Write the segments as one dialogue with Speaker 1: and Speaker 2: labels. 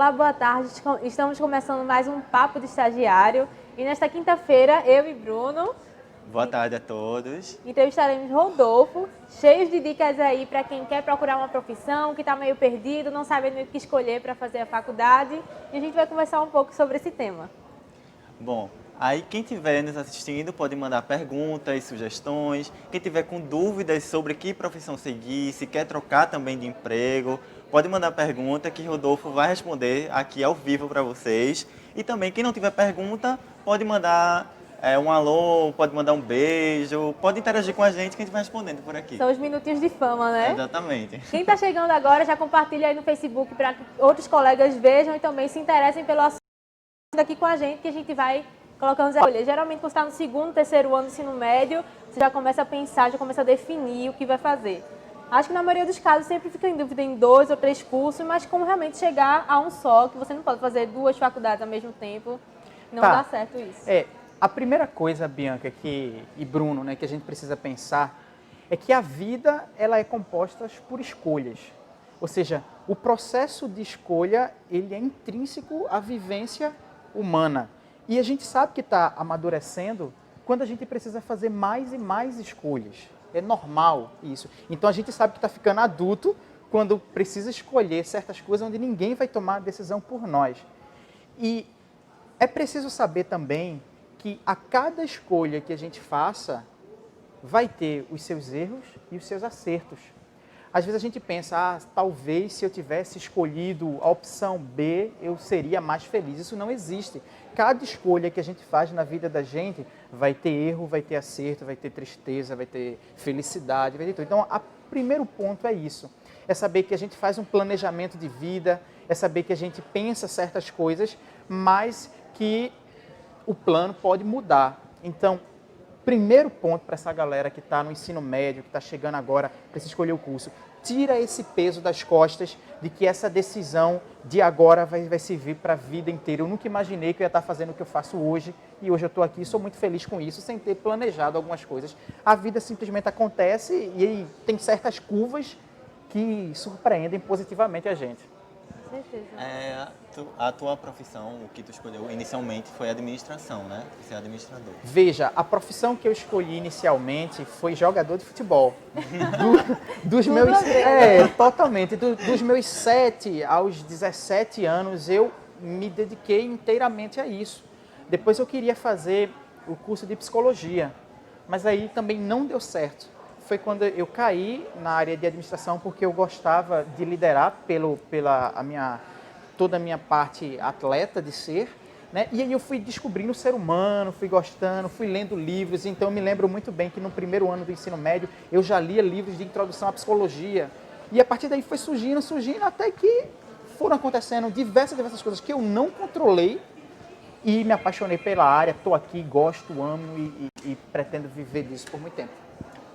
Speaker 1: Olá, boa tarde. Estamos começando mais um Papo de Estagiário. E nesta quinta-feira, eu e Bruno
Speaker 2: Boa tarde a todos.
Speaker 1: entrevistaremos Rodolfo, cheios de dicas aí para quem quer procurar uma profissão, que está meio perdido, não sabe o que escolher para fazer a faculdade. E a gente vai conversar um pouco sobre esse tema.
Speaker 2: Bom, aí quem estiver nos assistindo pode mandar perguntas, sugestões. Quem tiver com dúvidas sobre que profissão seguir, se quer trocar também de emprego, pode mandar pergunta que Rodolfo vai responder aqui ao vivo para vocês. E também quem não tiver pergunta, pode mandar um alô, pode mandar um beijo, pode interagir com a gente que a gente vai respondendo por aqui.
Speaker 1: São os minutinhos de fama, né?
Speaker 2: Exatamente.
Speaker 1: Quem está chegando agora, já compartilha aí no Facebook para que outros colegas vejam e também se interessem pelo assunto aqui com a gente, que a gente vai colocando as escolhas. Geralmente, quando você está no segundo, terceiro ano do ensino médio, você já começa a pensar, já começa a definir o que vai fazer. Acho que na maioria dos casos sempre fica em dúvida em 2 ou 3 cursos, mas como realmente chegar a um só, que você não pode fazer 2 faculdades ao mesmo tempo, não dá certo isso.
Speaker 3: A primeira coisa, Bianca e Bruno, né, que a gente precisa pensar é que a vida ela é composta por escolhas. Ou seja, o processo de escolha ele é intrínseco à vivência humana. E a gente sabe que está amadurecendo quando a gente precisa fazer mais e mais escolhas. É normal isso. Então a gente sabe que está ficando adulto quando precisa escolher certas coisas onde ninguém vai tomar a decisão por nós. E é preciso saber também que a cada escolha que a gente faça vai ter os seus erros e os seus acertos. Às vezes a gente pensa, talvez se eu tivesse escolhido a opção B, eu seria mais feliz. Isso não existe. Cada escolha que a gente faz na vida da gente vai ter erro, vai ter acerto, vai ter tristeza, vai ter felicidade, vai ter tudo. Então, o primeiro ponto é isso. É saber que a gente faz um planejamento de vida, é saber que a gente pensa certas coisas, mas que o plano pode mudar. Então, primeiro ponto para essa galera que está no ensino médio, que está chegando agora, precisa escolher o curso, tira esse peso das costas de que essa decisão de agora vai servir para a vida inteira. Eu nunca imaginei que eu ia estar fazendo o que eu faço hoje, e hoje eu estou aqui e sou muito feliz com isso, sem ter planejado algumas coisas. A vida simplesmente acontece e tem certas curvas que surpreendem positivamente a gente.
Speaker 1: Com certeza.
Speaker 2: A tua profissão, o que tu escolheu inicialmente foi administração, né? Ser administrador.
Speaker 3: Veja, a profissão que eu escolhi inicialmente foi jogador de futebol. Totalmente. Dos meus 7 aos 17 anos, eu me dediquei inteiramente a isso. Depois eu queria fazer o curso de psicologia, mas aí também não deu certo. Foi quando eu caí na área de administração, porque eu gostava de liderar toda a minha parte atleta de ser, né? E aí eu fui descobrindo o ser humano, fui gostando, fui lendo livros. Então eu me lembro muito bem que no primeiro ano do ensino médio eu já lia livros de introdução à psicologia. E a partir daí foi surgindo, até que foram acontecendo diversas coisas que eu não controlei e me apaixonei pela área. Estou aqui, gosto, amo e pretendo viver disso por muito tempo.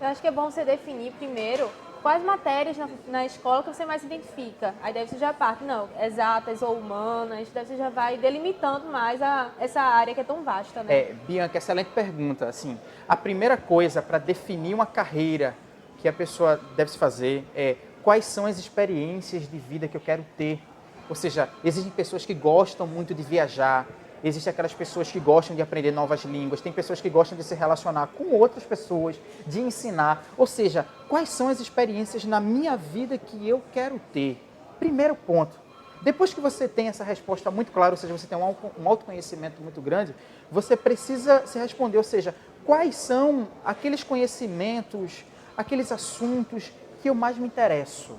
Speaker 1: Eu acho que é bom você definir primeiro quais matérias na escola que você mais se identifica. Aí deve você já parte, não, exatas ou humanas, daí você já vai delimitando mais essa área que é tão vasta, né?
Speaker 3: Bianca, excelente pergunta. Assim, a primeira coisa para definir uma carreira que a pessoa deve se fazer é quais são as experiências de vida que eu quero ter. Ou seja, existem pessoas que gostam muito de viajar, existem aquelas pessoas que gostam de aprender novas línguas, tem pessoas que gostam de se relacionar com outras pessoas, de ensinar. Ou seja, quais são as experiências na minha vida que eu quero ter? Primeiro ponto. Depois que você tem essa resposta muito clara, ou seja, você tem um autoconhecimento muito grande, você precisa se responder, ou seja, quais são aqueles conhecimentos, aqueles assuntos que eu mais me interesso?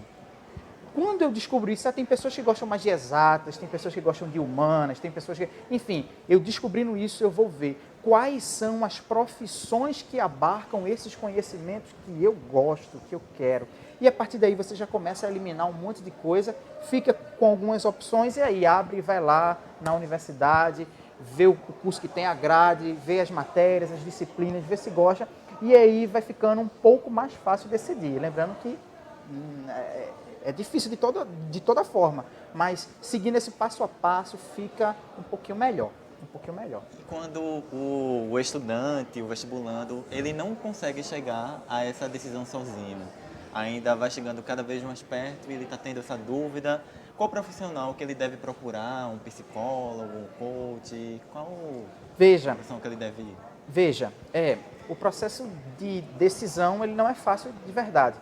Speaker 3: Quando eu descubro isso, tem pessoas que gostam mais de exatas, tem pessoas que gostam de humanas, tem pessoas que... Enfim, eu descobrindo isso, eu vou ver quais são as profissões que abarcam esses conhecimentos que eu gosto, que eu quero. E a partir daí você já começa a eliminar um monte de coisa, fica com algumas opções e aí abre e vai lá na universidade, vê o curso que tem a grade, vê as matérias, as disciplinas, vê se gosta. E aí vai ficando um pouco mais fácil decidir. Lembrando que é difícil de toda forma, mas seguindo esse passo a passo fica um pouquinho melhor.
Speaker 2: E quando o estudante, o vestibulando, ele não consegue chegar a essa decisão sozinho, ainda vai chegando cada vez mais perto e ele está tendo essa dúvida, qual profissional que ele deve procurar? Um psicólogo, um coach? Qual
Speaker 3: Veja,
Speaker 2: profissão que ele deve ir?
Speaker 3: veja, o processo de decisão ele não é fácil de verdade.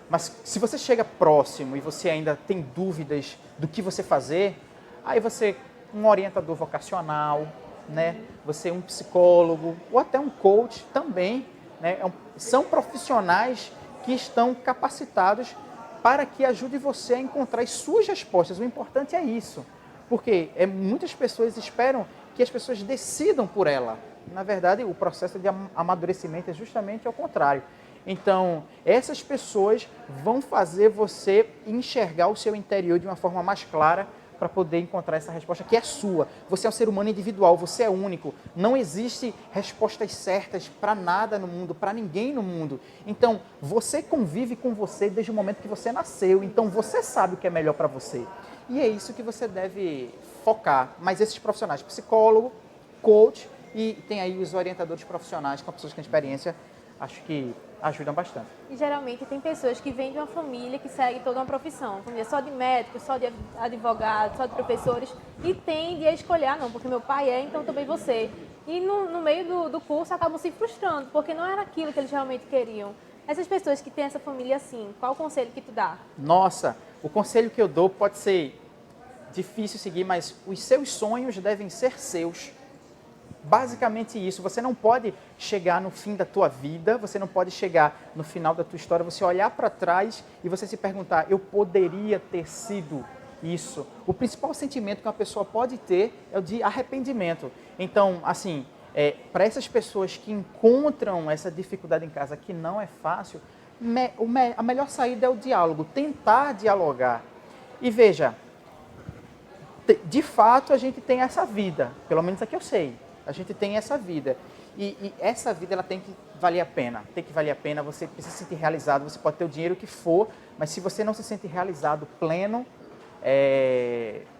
Speaker 3: Mas se você chega próximo e você ainda tem dúvidas do que você fazer, aí você, um orientador vocacional, né? Você um psicólogo ou até um coach também, né? São profissionais que estão capacitados para que ajude você a encontrar as suas respostas. O importante é isso, porque muitas pessoas esperam que as pessoas decidam por ela. Na verdade, o processo de amadurecimento é justamente ao contrário. Então, essas pessoas vão fazer você enxergar o seu interior de uma forma mais clara para poder encontrar essa resposta que é sua. Você é um ser humano individual, você é único. Não existe respostas certas para nada no mundo, para ninguém no mundo. Então, você convive com você desde o momento que você nasceu. Então, você sabe o que é melhor para você. E é isso que você deve focar. Mas esses profissionais, psicólogo, coach e tem aí os orientadores profissionais com pessoas com experiência, acho que ajudam bastante.
Speaker 1: E geralmente tem pessoas que vêm de uma família que segue toda uma profissão, família só de médicos, só de advogados, só de professores, e tende a escolher, não, porque meu pai é, então também você. E no meio do curso acabam se frustrando, porque não era aquilo que eles realmente queriam. Essas pessoas que têm essa família assim, qual o conselho que tu dá?
Speaker 3: Nossa, o conselho que eu dou pode ser difícil seguir, mas os seus sonhos devem ser seus. Basicamente isso, você não pode chegar no fim da tua vida, você não pode chegar no final da tua história, você olhar para trás e você se perguntar, eu poderia ter sido isso. O principal sentimento que uma pessoa pode ter é o de arrependimento. Então, assim, para essas pessoas que encontram essa dificuldade em casa, que não é fácil, a melhor saída é o diálogo, tentar dialogar. E veja, de fato a gente tem essa vida, pelo menos aqui eu sei. A gente tem essa vida e essa vida ela tem que valer a pena, você precisa se sentir realizado, você pode ter o dinheiro que for, mas se você não se sente realizado, pleno,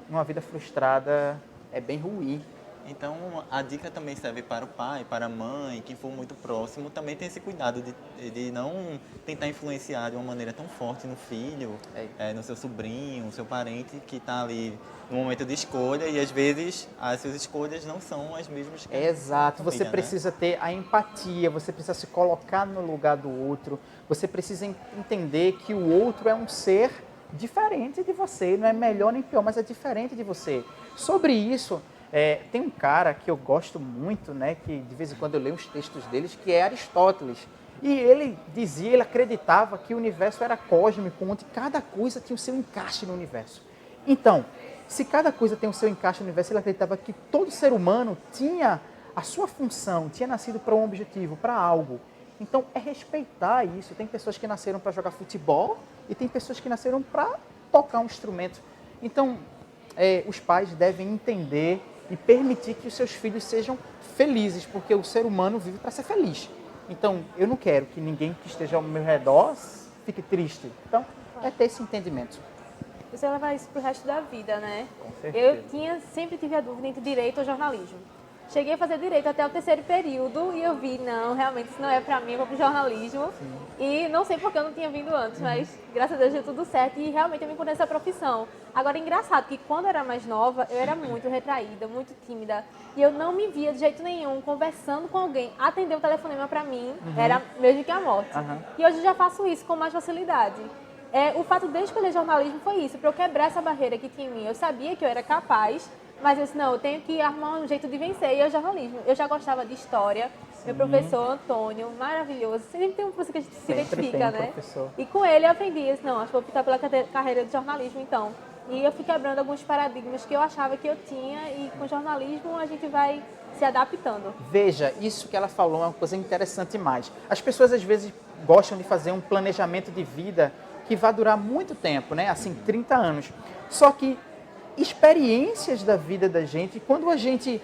Speaker 3: uma vida frustrada é bem ruim.
Speaker 2: Então, a dica também serve para o pai, para a mãe, quem for muito próximo, também tem esse cuidado de não tentar influenciar de uma maneira tão forte no filho, no seu sobrinho, no seu parente, que está ali no momento de escolha e às vezes as suas escolhas não são as mesmas que
Speaker 3: Exato,
Speaker 2: família,
Speaker 3: você precisa ter a empatia, você precisa se colocar no lugar do outro, você precisa entender que o outro é um ser diferente de você, não é melhor nem pior, mas é diferente de você. Sobre isso, tem um cara que eu gosto muito, né, que de vez em quando eu leio os textos deles, que é Aristóteles. E ele dizia, ele acreditava que o universo era cósmico, onde cada coisa tinha o seu encaixe no universo. Então, se cada coisa tem o seu encaixe no universo, ele acreditava que todo ser humano tinha a sua função, tinha nascido para um objetivo, para algo. Então, é respeitar isso. Tem pessoas que nasceram para jogar futebol e tem pessoas que nasceram para tocar um instrumento. Então, os pais devem entender e permitir que os seus filhos sejam felizes, porque o ser humano vive para ser feliz. Então, eu não quero que ninguém que esteja ao meu redor fique triste. Então, é ter esse entendimento.
Speaker 1: Você vai levar isso pro resto da vida, né?
Speaker 3: Com certeza.
Speaker 1: Eu sempre tive a dúvida entre direito ou jornalismo. Cheguei a fazer direito até o terceiro período e eu vi, não, realmente isso não é pra mim, eu vou pro jornalismo. Sim. E não sei porque eu não tinha vindo antes, mas graças a Deus deu tudo certo e realmente eu me encontrei nessa profissão. Agora é engraçado que quando eu era mais nova, eu era muito retraída, muito tímida e eu não me via de jeito nenhum conversando com alguém. Atender o telefonema pra mim era mesmo que a morte. E hoje eu já faço isso com mais facilidade. O fato de eu escolher jornalismo foi isso, para eu quebrar essa barreira que tinha em mim. Eu sabia que eu era capaz, mas eu disse, não, eu tenho que arrumar um jeito de vencer. E é o jornalismo. Eu já gostava de história. Sim. Meu professor Antônio, maravilhoso. Sempre tem um professor que a gente se identifica, né? Professor. E com ele eu aprendi, eu disse, não, acho que vou optar pela carreira de jornalismo, então. E eu fui quebrando alguns paradigmas que eu achava que eu tinha e com jornalismo a gente vai se adaptando.
Speaker 3: Veja, isso que ela falou é uma coisa interessante mais. As pessoas às vezes gostam de fazer um planejamento de vida que vai durar muito tempo, né? Assim, 30 anos. Só que experiências da vida da gente, quando a gente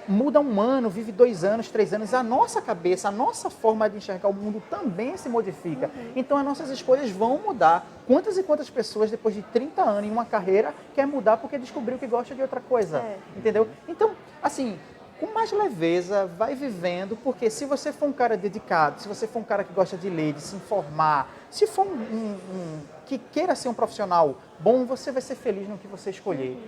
Speaker 3: muda um ano, vive 2 anos, 3 anos, a nossa cabeça, a nossa forma de enxergar o mundo também se modifica. Então, as nossas escolhas vão mudar. Quantas e quantas pessoas, depois de 30 anos em uma carreira, quer mudar porque descobriu que gosta de outra coisa? Entendeu? Então, assim, com mais leveza, vai vivendo, porque se você for um cara dedicado, se você for um cara que gosta de ler, de se informar, se for que queira ser um profissional bom, você vai ser feliz no que você escolher.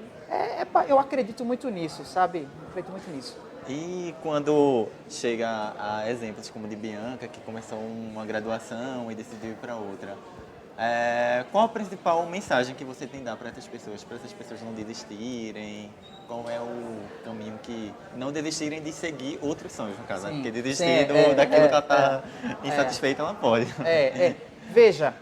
Speaker 3: Eu acredito muito nisso, sabe? Eu acredito muito nisso.
Speaker 2: E quando chega a exemplos como de Bianca, que começou uma graduação e decidiu ir para outra, qual a principal mensagem que você tem a dar para essas pessoas não desistirem? Qual é o caminho que não desistirem de seguir outros sonhos, no caso, né? Porque desistir daquilo que ela está insatisfeita, ela pode.
Speaker 3: Veja,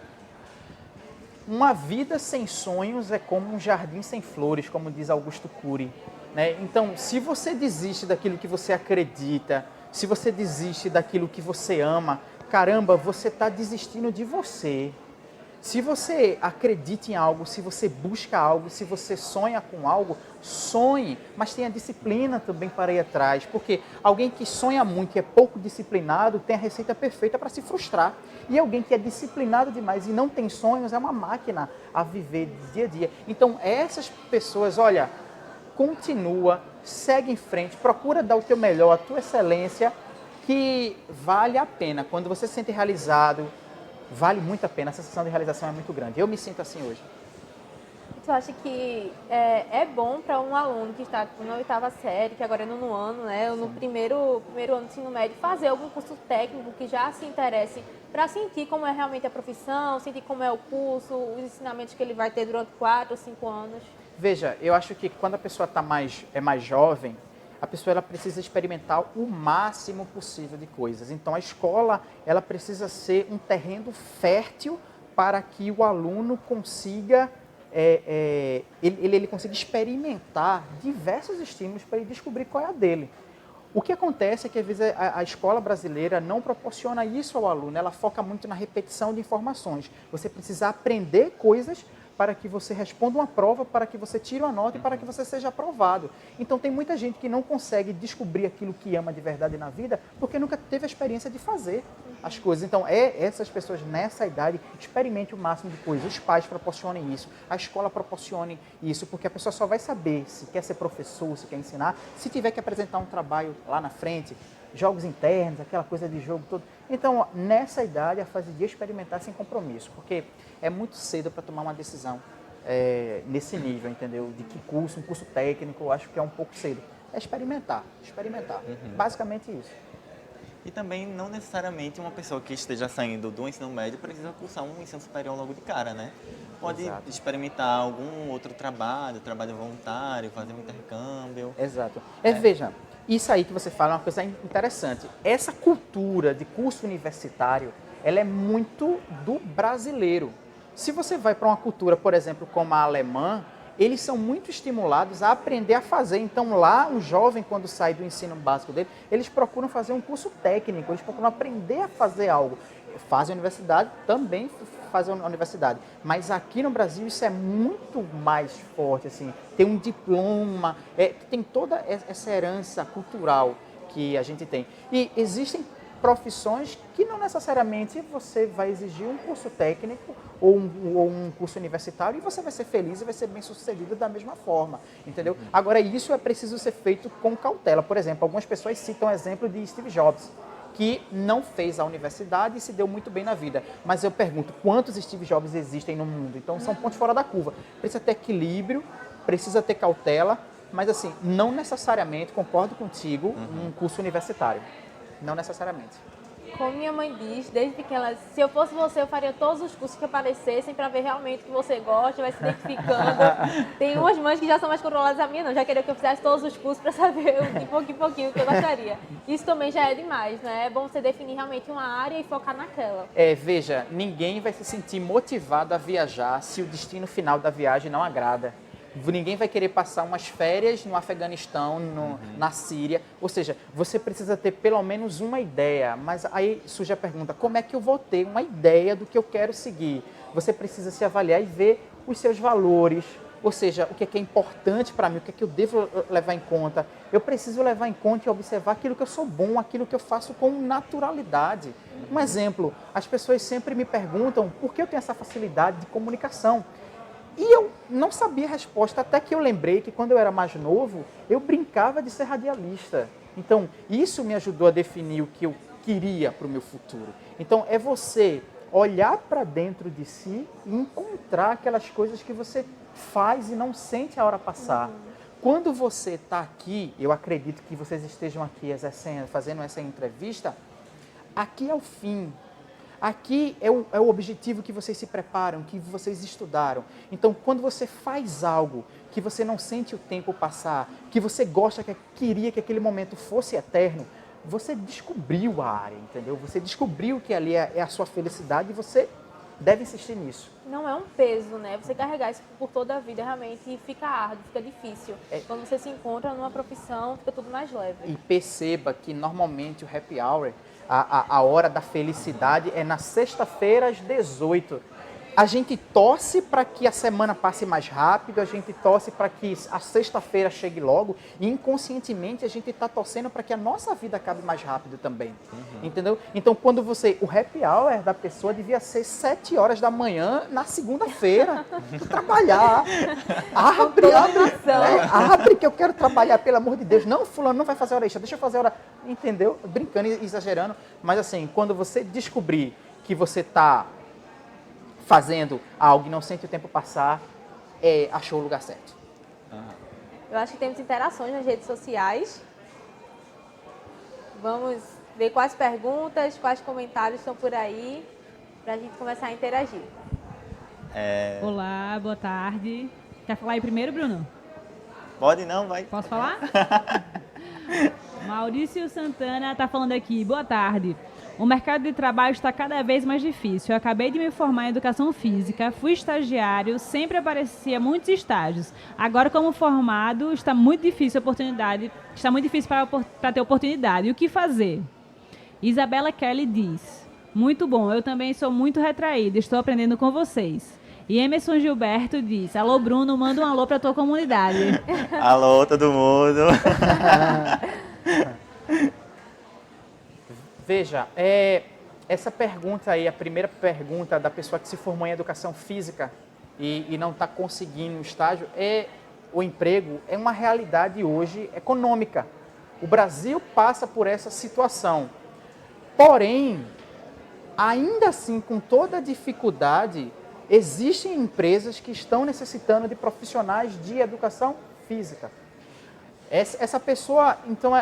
Speaker 3: uma vida sem sonhos é como um jardim sem flores, como diz Augusto Cury. Né? Então, se você desiste daquilo que você acredita, se você desiste daquilo que você ama, caramba, você está desistindo de você. Se você acredita em algo, se você busca algo, se você sonha com algo, sonhe, mas tenha disciplina também para ir atrás, porque alguém que sonha muito e é pouco disciplinado tem a receita perfeita para se frustrar. E alguém que é disciplinado demais e não tem sonhos é uma máquina a viver dia a dia. Então, essas pessoas, olha, continua, segue em frente, procura dar o teu melhor, a tua excelência, que vale a pena. Quando você se sente realizado, vale muito a pena, a sensação de realização é muito grande. Eu me sinto assim hoje.
Speaker 1: Tu acha que é bom para um aluno que está na 8ª série, que agora é no ano, né, ou no primeiro ano do ensino médio, fazer algum curso técnico que já se interesse para sentir como é realmente a profissão, sentir como é o curso, os ensinamentos que ele vai ter durante 4 ou 5 anos?
Speaker 3: Veja, eu acho que quando a pessoa é mais jovem, a pessoa ela precisa experimentar o máximo possível de coisas. Então, a escola ela precisa ser um terreno fértil para que o aluno consiga, ele consiga experimentar diversos estímulos para ele descobrir qual é a dele. O que acontece é que, às vezes, a escola brasileira não proporciona isso ao aluno, ela foca muito na repetição de informações. Você precisa aprender coisas para que você responda uma prova, para que você tire uma nota e para que você seja aprovado. Então, tem muita gente que não consegue descobrir aquilo que ama de verdade na vida porque nunca teve a experiência de fazer as coisas. Então, essas pessoas nessa idade, experimente o máximo de coisas. Os pais proporcionem isso, a escola proporcione isso, porque a pessoa só vai saber se quer ser professor, se quer ensinar, se tiver que apresentar um trabalho lá na frente, jogos internos, aquela coisa de jogo todo. Então, nessa idade, a fase de experimentar sem compromisso, porque é muito cedo para tomar uma decisão nesse nível, entendeu? De que curso, um curso técnico, eu acho que é um pouco cedo. É experimentar. Basicamente isso.
Speaker 2: E também não necessariamente uma pessoa que esteja saindo do ensino médio precisa cursar um ensino superior logo de cara, né? Pode experimentar algum outro trabalho voluntário, fazer um intercâmbio.
Speaker 3: Exato. Veja, isso aí que você fala é uma coisa interessante. Essa cultura de curso universitário, ela é muito do brasileiro. Se você vai para uma cultura, por exemplo, como a alemã, eles são muito estimulados a aprender a fazer. Então, lá, um jovem, quando sai do ensino básico dele, eles procuram fazer um curso técnico, eles procuram aprender a fazer algo. Fazem a universidade, também fazem a universidade. Mas aqui no Brasil isso é muito mais forte, assim. Tem um diploma, tem toda essa herança cultural que a gente tem. E existem profissões que não necessariamente você vai exigir um curso técnico ou um curso universitário e você vai ser feliz e vai ser bem sucedido da mesma forma, entendeu? Agora, isso é preciso ser feito com cautela. Por exemplo, algumas pessoas citam o exemplo de Steve Jobs, que não fez a universidade e se deu muito bem na vida. Mas eu pergunto, quantos Steve Jobs existem no mundo? Então, são pontos fora da curva. Precisa ter equilíbrio, precisa ter cautela, mas assim, não necessariamente, concordo contigo, um curso universitário. Não necessariamente.
Speaker 1: Como minha mãe diz, desde pequena, se eu fosse você, eu faria todos os cursos que aparecessem para ver realmente o que você gosta, vai se identificando. Tem umas mães que já são mais controladas, a minha não, já queria que eu fizesse todos os cursos para saber de pouquinho em pouquinho o que eu gostaria. Isso também já é demais, né? É bom você definir realmente uma área e focar naquela.
Speaker 3: Veja, ninguém vai se sentir motivado a viajar se o destino final da viagem não agrada. Ninguém vai querer passar umas férias no Afeganistão, na Síria. Ou seja, você precisa ter pelo menos uma ideia. Mas aí surge a pergunta, como é que eu vou ter uma ideia do que eu quero seguir? Você precisa se avaliar e ver os seus valores. Ou seja, o que é importante para mim, o que é que eu devo levar em conta. Eu preciso levar em conta e observar aquilo que eu sou bom, aquilo que eu faço com naturalidade. Um exemplo, as pessoas sempre me perguntam por que eu tenho essa facilidade de comunicação. E eu não sabia a resposta, até que eu lembrei que quando eu era mais novo, eu brincava de ser radialista. Então, isso me ajudou a definir o que eu queria para o meu futuro. Então, é você olhar para dentro de si e encontrar aquelas coisas que você faz e não sente a hora passar. Quando você está aqui, eu acredito que vocês estejam aqui exercendo, fazendo essa entrevista, aqui é o fim. Aqui é o objetivo que vocês se preparam, que vocês estudaram. Então, quando você faz algo que você não sente o tempo passar, que você gosta, que queria que aquele momento fosse eterno, você descobriu a área, entendeu? Você descobriu que ali é a sua felicidade e você deve insistir nisso.
Speaker 1: Não é um peso, né? Você carregar isso por toda a vida realmente fica árduo, fica difícil. Quando você se encontra numa profissão, fica tudo mais leve.
Speaker 3: E perceba que normalmente o happy hour, a hora da felicidade é na sexta-feira às 18. A gente torce para que a semana passe mais rápido, a gente torce para que a sexta-feira chegue logo e inconscientemente a gente está torcendo para que a nossa vida acabe mais rápido também, entendeu? Então, quando o happy hour da pessoa devia ser 7 horas da manhã na segunda-feira, trabalhar, abre que eu quero trabalhar, pelo amor de Deus, não, fulano não vai fazer hora extra, deixa eu fazer hora, entendeu? Brincando e exagerando, mas assim, quando você descobrir que você está fazendo algo e não sente o tempo passar, achou o lugar certo.
Speaker 1: Eu acho que temos interações nas redes sociais. Vamos ver quais perguntas, quais comentários estão por aí, para a gente começar a interagir.
Speaker 4: Olá, boa tarde. Quer falar aí primeiro, Bruno?
Speaker 2: Pode não, vai.
Speaker 4: Posso falar? Maurício Santana está falando aqui. Boa tarde. O mercado de trabalho está cada vez mais difícil. Eu acabei de me formar em educação física, fui estagiário, sempre aparecia muitos estágios. Agora, como formado, está muito difícil para ter oportunidade. E o que fazer? Isabela Kelly diz: muito bom, eu também sou muito retraída, estou aprendendo com vocês. E Emerson Gilberto diz: alô, Bruno, manda um alô para a tua comunidade.
Speaker 2: Alô, todo mundo.
Speaker 3: Veja, essa pergunta aí, a primeira pergunta da pessoa que se formou em educação física e não está conseguindo um estágio, o emprego é uma realidade hoje econômica. O Brasil passa por essa situação. Porém, ainda assim, com toda a dificuldade, existem empresas que estão necessitando de profissionais de educação física. Essa pessoa, então,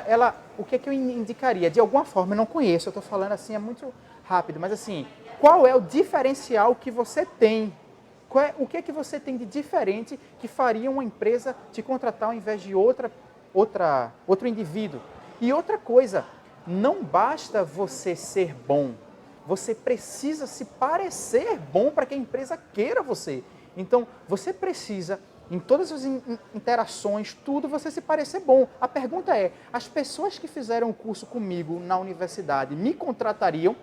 Speaker 3: o que é que eu indicaria? De alguma forma, eu não conheço, eu estou falando assim, é muito rápido, mas assim, qual é o diferencial que você tem? O que é que você tem de diferente que faria uma empresa te contratar ao invés de outro indivíduo? E outra coisa, não basta você ser bom, você precisa se parecer bom para que a empresa queira você. Então, você precisa, em todas as interações, tudo, você se parecer bom. A pergunta é, as pessoas que fizeram o curso comigo na universidade me contratariam?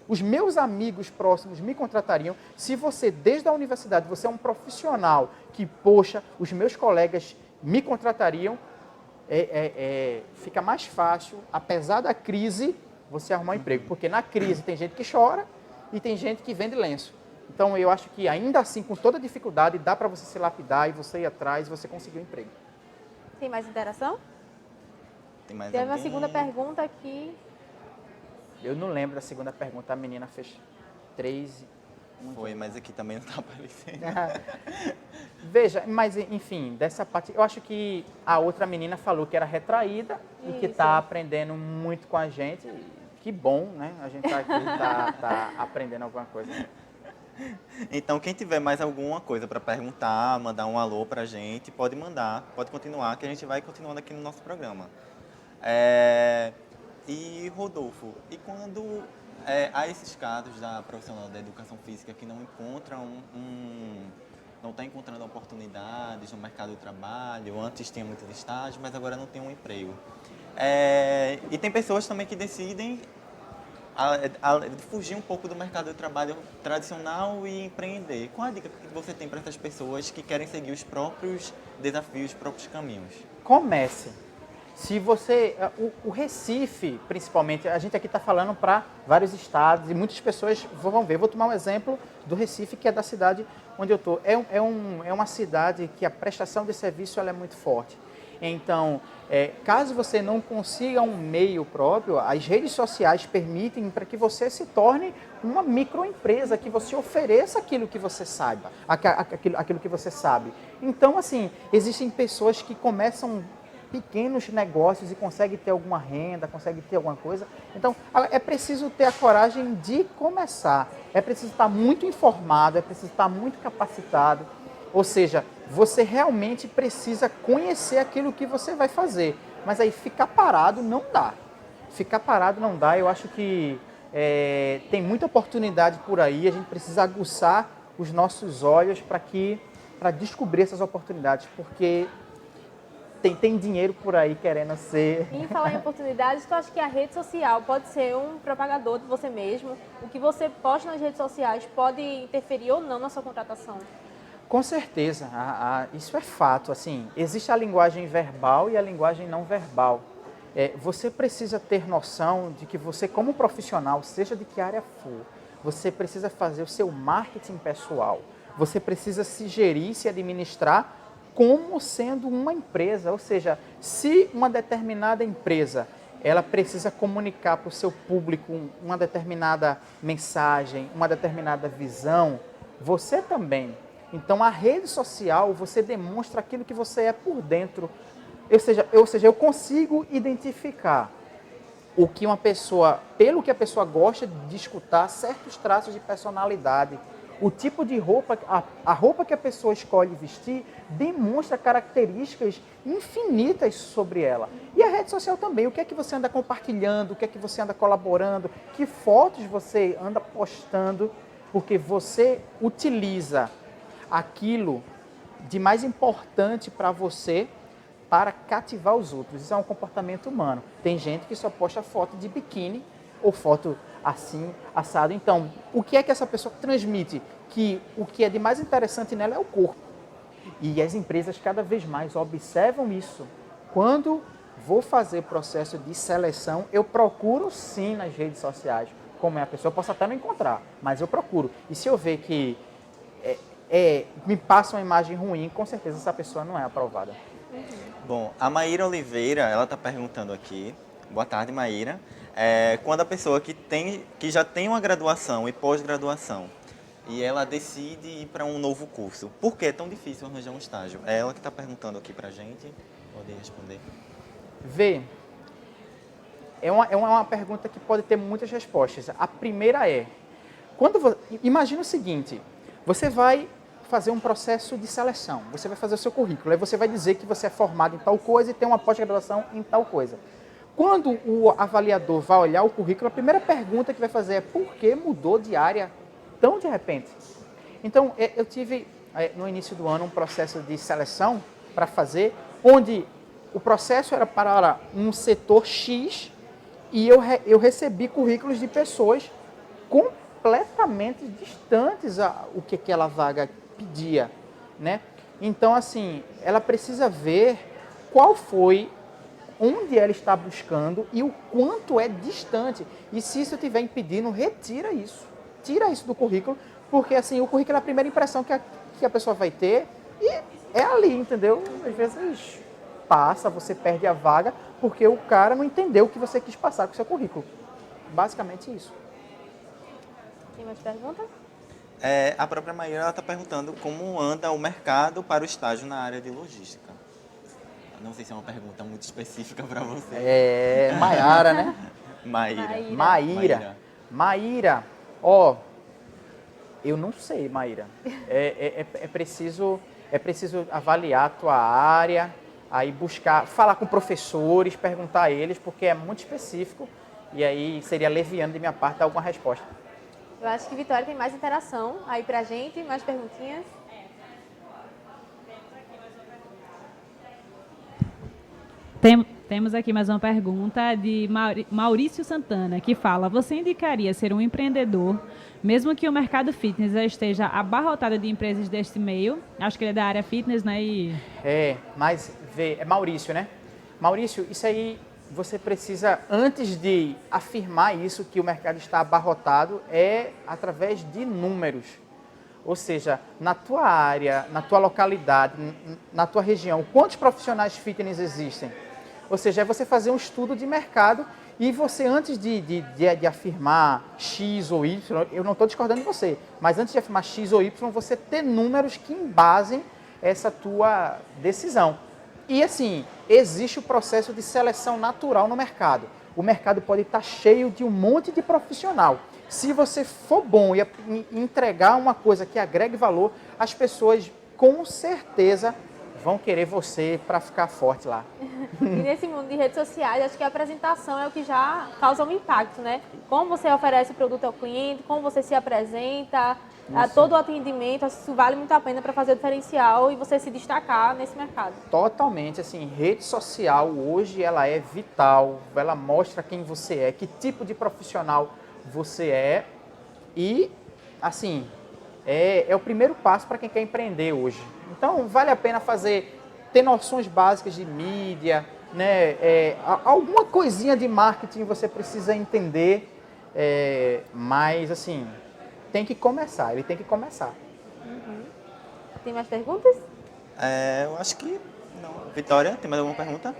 Speaker 3: Os meus amigos próximos me contratariam? Se você, desde a universidade, você é um profissional que, poxa, os meus colegas me contratariam, fica mais fácil, apesar da crise, você arrumar um emprego. Porque na crise tem gente que chora e tem gente que vende lenço. Então, eu acho que ainda assim, com toda dificuldade, dá para você se lapidar e você ir atrás e você conseguir um emprego.
Speaker 1: Tem mais interação?
Speaker 2: Tem mais
Speaker 1: Teve uma
Speaker 2: alguém?
Speaker 1: segunda pergunta aqui.
Speaker 3: Eu não lembro da segunda pergunta, a menina fez 3.
Speaker 2: Foi, mas aqui também não está aparecendo.
Speaker 3: Veja, mas enfim, dessa parte, eu acho que a outra menina falou que era retraída e que está aprendendo muito com a gente. Que bom, né? A gente está aqui, tá aprendendo alguma coisa.
Speaker 2: Então, quem tiver mais alguma coisa para perguntar, mandar um alô para a gente, pode mandar, pode continuar, que a gente vai continuando aqui no nosso programa. E, Rodolfo, e quando há esses casos da profissional da educação física que não encontram não está encontrando oportunidades no mercado de trabalho, antes tinha muitos estágios, mas agora não tem um emprego. E tem pessoas também que decidem fugir um pouco do mercado de trabalho tradicional e empreender. Qual a dica que você tem para essas pessoas que querem seguir os próprios desafios, os próprios caminhos?
Speaker 3: Comece. Se você, o Recife, principalmente, a gente aqui está falando para vários estados e muitas pessoas vão ver. Vou tomar um exemplo do Recife, que é da cidade onde eu estou. É uma cidade que a prestação de serviço ela é muito forte. Então, caso você não consiga um meio próprio, as redes sociais permitem para que você se torne uma microempresa, que você ofereça aquilo que você saiba, aquilo que você sabe. Então, assim, existem pessoas que começam pequenos negócios e conseguem ter alguma renda, conseguem ter alguma coisa. Então, é preciso ter a coragem de começar. É preciso estar muito informado, é preciso estar muito capacitado. Ou seja, você realmente precisa conhecer aquilo que você vai fazer. Mas aí ficar parado não dá. Ficar parado não dá. Eu acho que tem muita oportunidade por aí. A gente precisa aguçar os nossos olhos para descobrir essas oportunidades. Porque tem dinheiro por aí querendo ser...
Speaker 1: E em falar em oportunidades, eu acho que a rede social pode ser um propagador de você mesmo. O que você posta nas redes sociais pode interferir ou não na sua contratação.
Speaker 3: Com certeza, isso é fato. Assim, existe a linguagem verbal e a linguagem não verbal. Você precisa ter noção de que você, como profissional, seja de que área for, você precisa fazer o seu marketing pessoal. Você precisa se gerir, se administrar como sendo uma empresa. Ou seja, se uma determinada empresa ela precisa comunicar para o seu público uma determinada mensagem, uma determinada visão, você também. Então, a rede social, você demonstra aquilo que você é por dentro. Ou seja, eu consigo identificar o que uma pessoa, pelo que a pessoa gosta de escutar, certos traços de personalidade. O tipo de roupa, a roupa que a pessoa escolhe vestir, demonstra características infinitas sobre ela. E a rede social também, o que é que você anda compartilhando, o que é que você anda colaborando, que fotos você anda postando, porque você utiliza aquilo de mais importante para você para cativar os outros. Isso é um comportamento humano. Tem gente que só posta foto de biquíni ou foto assim, assado. Então, o que é que essa pessoa transmite? Que o que é de mais interessante nela é o corpo. E as empresas cada vez mais observam isso. Quando vou fazer processo de seleção, eu procuro sim nas redes sociais como é a pessoa. Eu posso até não encontrar, mas eu procuro. E se eu ver que me passa uma imagem ruim, com certeza essa pessoa não é aprovada.
Speaker 2: Bom, a Maíra Oliveira, ela está perguntando aqui. Boa tarde, Maíra. Quando a pessoa que já tem uma graduação e pós-graduação e ela decide ir para um novo curso, por que é tão difícil arranjar um estágio? É ela que está perguntando aqui para a gente. Pode responder.
Speaker 3: Vê, é uma pergunta que pode ter muitas respostas. A primeira imagina o seguinte, você vai fazer um processo de seleção, você vai fazer o seu currículo, aí você vai dizer que você é formado em tal coisa e tem uma pós-graduação em tal coisa. Quando o avaliador vai olhar o currículo, a primeira pergunta que vai fazer é por que mudou de área tão de repente? Então, eu tive no início do ano um processo de seleção para fazer, onde o processo era para um setor X e eu recebi currículos de pessoas completamente distantes o que aquela vaga pedia, né? Então, assim, ela precisa ver qual foi, onde ela está buscando e o quanto é distante. E se isso estiver impedindo, retira isso. Tira isso do currículo, porque assim, o currículo é a primeira impressão que a pessoa vai ter e é ali, entendeu? Às vezes passa, você perde a vaga, porque o cara não entendeu o que você quis passar com o seu currículo. Basicamente isso.
Speaker 1: Tem mais perguntas?
Speaker 2: A própria Maíra está perguntando como anda o mercado para o estágio na área de logística. Não sei se é uma pergunta muito específica para você.
Speaker 3: Maiara, né?
Speaker 2: Maíra.
Speaker 3: Maíra, eu não sei, Maíra. É preciso avaliar a tua área, aí falar com professores, perguntar a eles, porque é muito específico e aí seria leviano de minha parte dar alguma resposta.
Speaker 1: Eu acho que Vitória tem mais interação aí pra gente, mais perguntinhas.
Speaker 4: Temos aqui mais uma pergunta de Maurício Santana, que fala: você indicaria ser um empreendedor, mesmo que o mercado fitness já esteja abarrotado de empresas deste meio? Acho que ele é da área fitness, né?
Speaker 3: Mas é Maurício, né? Maurício, isso aí você precisa, antes de afirmar isso, que o mercado está abarrotado, é através de números. Ou seja, na tua área, na tua localidade, na tua região, quantos profissionais fitness existem? Ou seja, é você fazer um estudo de mercado e você, antes de afirmar X ou Y, eu não estou discordando de você, mas antes de afirmar X ou Y, você ter números que embasem essa tua decisão. E assim, existe o processo de seleção natural no mercado. O mercado pode estar cheio de um monte de profissional. Se você for bom e entregar uma coisa que agregue valor, as pessoas com certeza vão querer você para ficar forte lá.
Speaker 1: E nesse mundo de redes sociais, acho que a apresentação é o que já causa um impacto, né? Como você oferece o produto ao cliente, como você se apresenta, todo o atendimento, isso vale muito a pena para fazer o diferencial e você se destacar nesse mercado.
Speaker 3: Totalmente, assim, rede social hoje ela é vital, ela mostra quem você é, que tipo de profissional você é e, assim, é o primeiro passo para quem quer empreender hoje. Então, vale a pena ter noções básicas de mídia, né? Alguma coisinha de marketing você precisa entender, mas, assim, tem que começar, ele tem que começar.
Speaker 1: Tem mais perguntas?
Speaker 2: Eu acho que não. Vitória, tem mais alguma pergunta?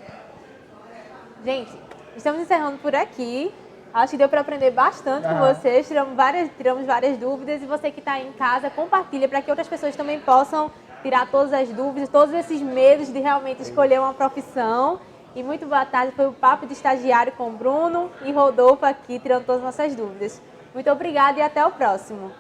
Speaker 1: Gente, estamos encerrando por aqui. Acho que deu para aprender bastante com vocês, tiramos várias dúvidas e você que está em casa, compartilha para que outras pessoas também possam tirar todas as dúvidas, todos esses medos de realmente escolher uma profissão. E muito boa tarde, foi o Papo de Estagiário com o Bruno e Rodolfo aqui, tirando todas as nossas dúvidas. Muito obrigada e até o próximo.